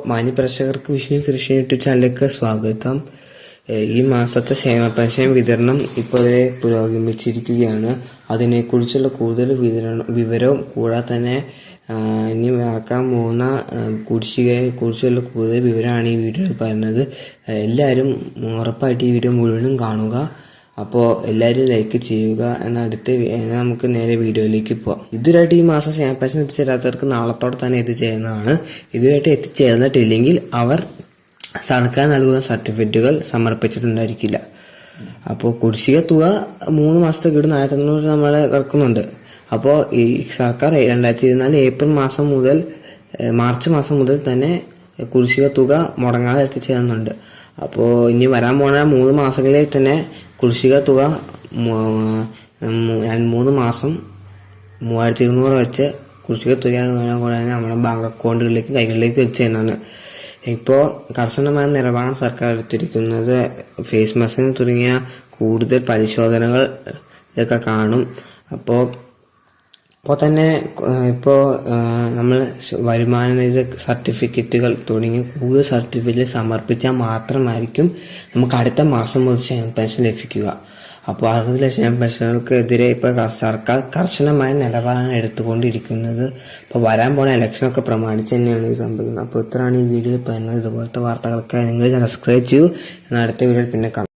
മാന്യപ്രേക്ഷകർക്ക് വിഷ്ണു കൃഷി യൂട്യൂബ് ചാനലിലേക്ക് സ്വാഗതം. ഈ മാസത്തെ ക്ഷേമ പെൻഷൻ വിതരണം ഇപ്പോൾ പുരോഗമിച്ചിരിക്കുകയാണ്. അതിനെക്കുറിച്ചുള്ള കൂടുതൽ വിവരവും കൂടാതെ തന്നെ ഇനി നടക്കാൻ പോകുന്ന കുടിശ്ശികയെക്കുറിച്ചുള്ള കൂടുതൽ വിവരമാണ് ഈ വീഡിയോയിൽ പറയുന്നത്. എല്ലാവരും ഉറപ്പായിട്ട് ഈ വീഡിയോ മുഴുവനും കാണുക. അപ്പോൾ എല്ലാവരും ലൈക്ക് ചെയ്യുക. നമുക്ക് നേരെ വീഡിയോയിലേക്ക് പോവാം. ഇതുവരായിട്ട് ഈ മാസം ക്ഷേമ പെൻഷൻ എത്തിച്ചേരാത്തവർക്ക് നാളത്തോടെ തന്നെ എത്തിച്ചേരുന്നതാണ്. ഇതുവരായിട്ട് എത്തിച്ചേർന്നിട്ടില്ലെങ്കിൽ അവർ സർക്കാർ നൽകുന്ന സർട്ടിഫിക്കറ്റുകൾ സമർപ്പിച്ചിട്ടുണ്ടായിരിക്കില്ല. അപ്പോൾ കുടിശ്ശിക തുക 3 മാസത്തെ ഗഡു 1500 നമ്മൾ കിടക്കുന്നുണ്ട്. അപ്പോൾ ഈ സർക്കാർ 2024 ഏപ്രിൽ മാസം മുതൽ മാർച്ച് മാസം മുതൽ തന്നെ കുടിശ്ശിക തുക മുടങ്ങാതെ എത്തിച്ചേരുന്നുണ്ട്. അപ്പോൾ ഇനി വരാൻ പോണ 3 മാസങ്ങളിൽ തന്നെ കുടിശ്ശിക തുക 3 മാസം 3200 വെച്ച് കുടിശ്ശിക തുക കൂടെ നമ്മുടെ ബാങ്ക് അക്കൗണ്ടുകളിലേക്ക് കൈകളിലേക്ക് എത്തിച്ചേരുന്നതാണ്. ഇപ്പോൾ കർശനമായ നിലപാടാണ് സർക്കാർ എടുത്തിരിക്കുന്നത്. ഫേസ് മാസ്കിന് തുടങ്ങിയ കൂടുതൽ പരിശോധനകൾ ഇതൊക്കെ കാണും. അപ്പോൾ തന്നെ നമ്മൾ വരുമാന നികുതി സർട്ടിഫിക്കറ്റുകൾ തുടങ്ങി കൂടുതൽ സർട്ടിഫിക്കറ്റ് സമർപ്പിച്ചാൽ മാത്രമായിരിക്കും നമുക്ക് അടുത്ത മാസം മുതൽ ക്ഷേമ പെൻഷൻ ലഭിക്കുക. അപ്പോൾ 60 ലക്ഷം പെൻഷനുകൾക്കെതിരെ ഇപ്പോൾ സർക്കാർ കർശനമായ നിലപാടാണ് എടുത്തുകൊണ്ടിരിക്കുന്നത്. അപ്പോൾ വരാൻ പോണ ഇലക്ഷനൊക്കെ പ്രമാണിച്ച് തന്നെയാണ് ഇത് സംഭവിക്കുന്നത്. അപ്പോൾ ഇത്രയാണ് ഈ വീഡിയോയിൽ പറയുന്നത്. ഇതുപോലത്തെ വാർത്തകൾക്കായി നിങ്ങൾ സബ്സ്ക്രൈബ് ചെയ്യൂ. എന്നാൽ അടുത്ത വീഡിയോയിൽ പിന്നെ കാണാം.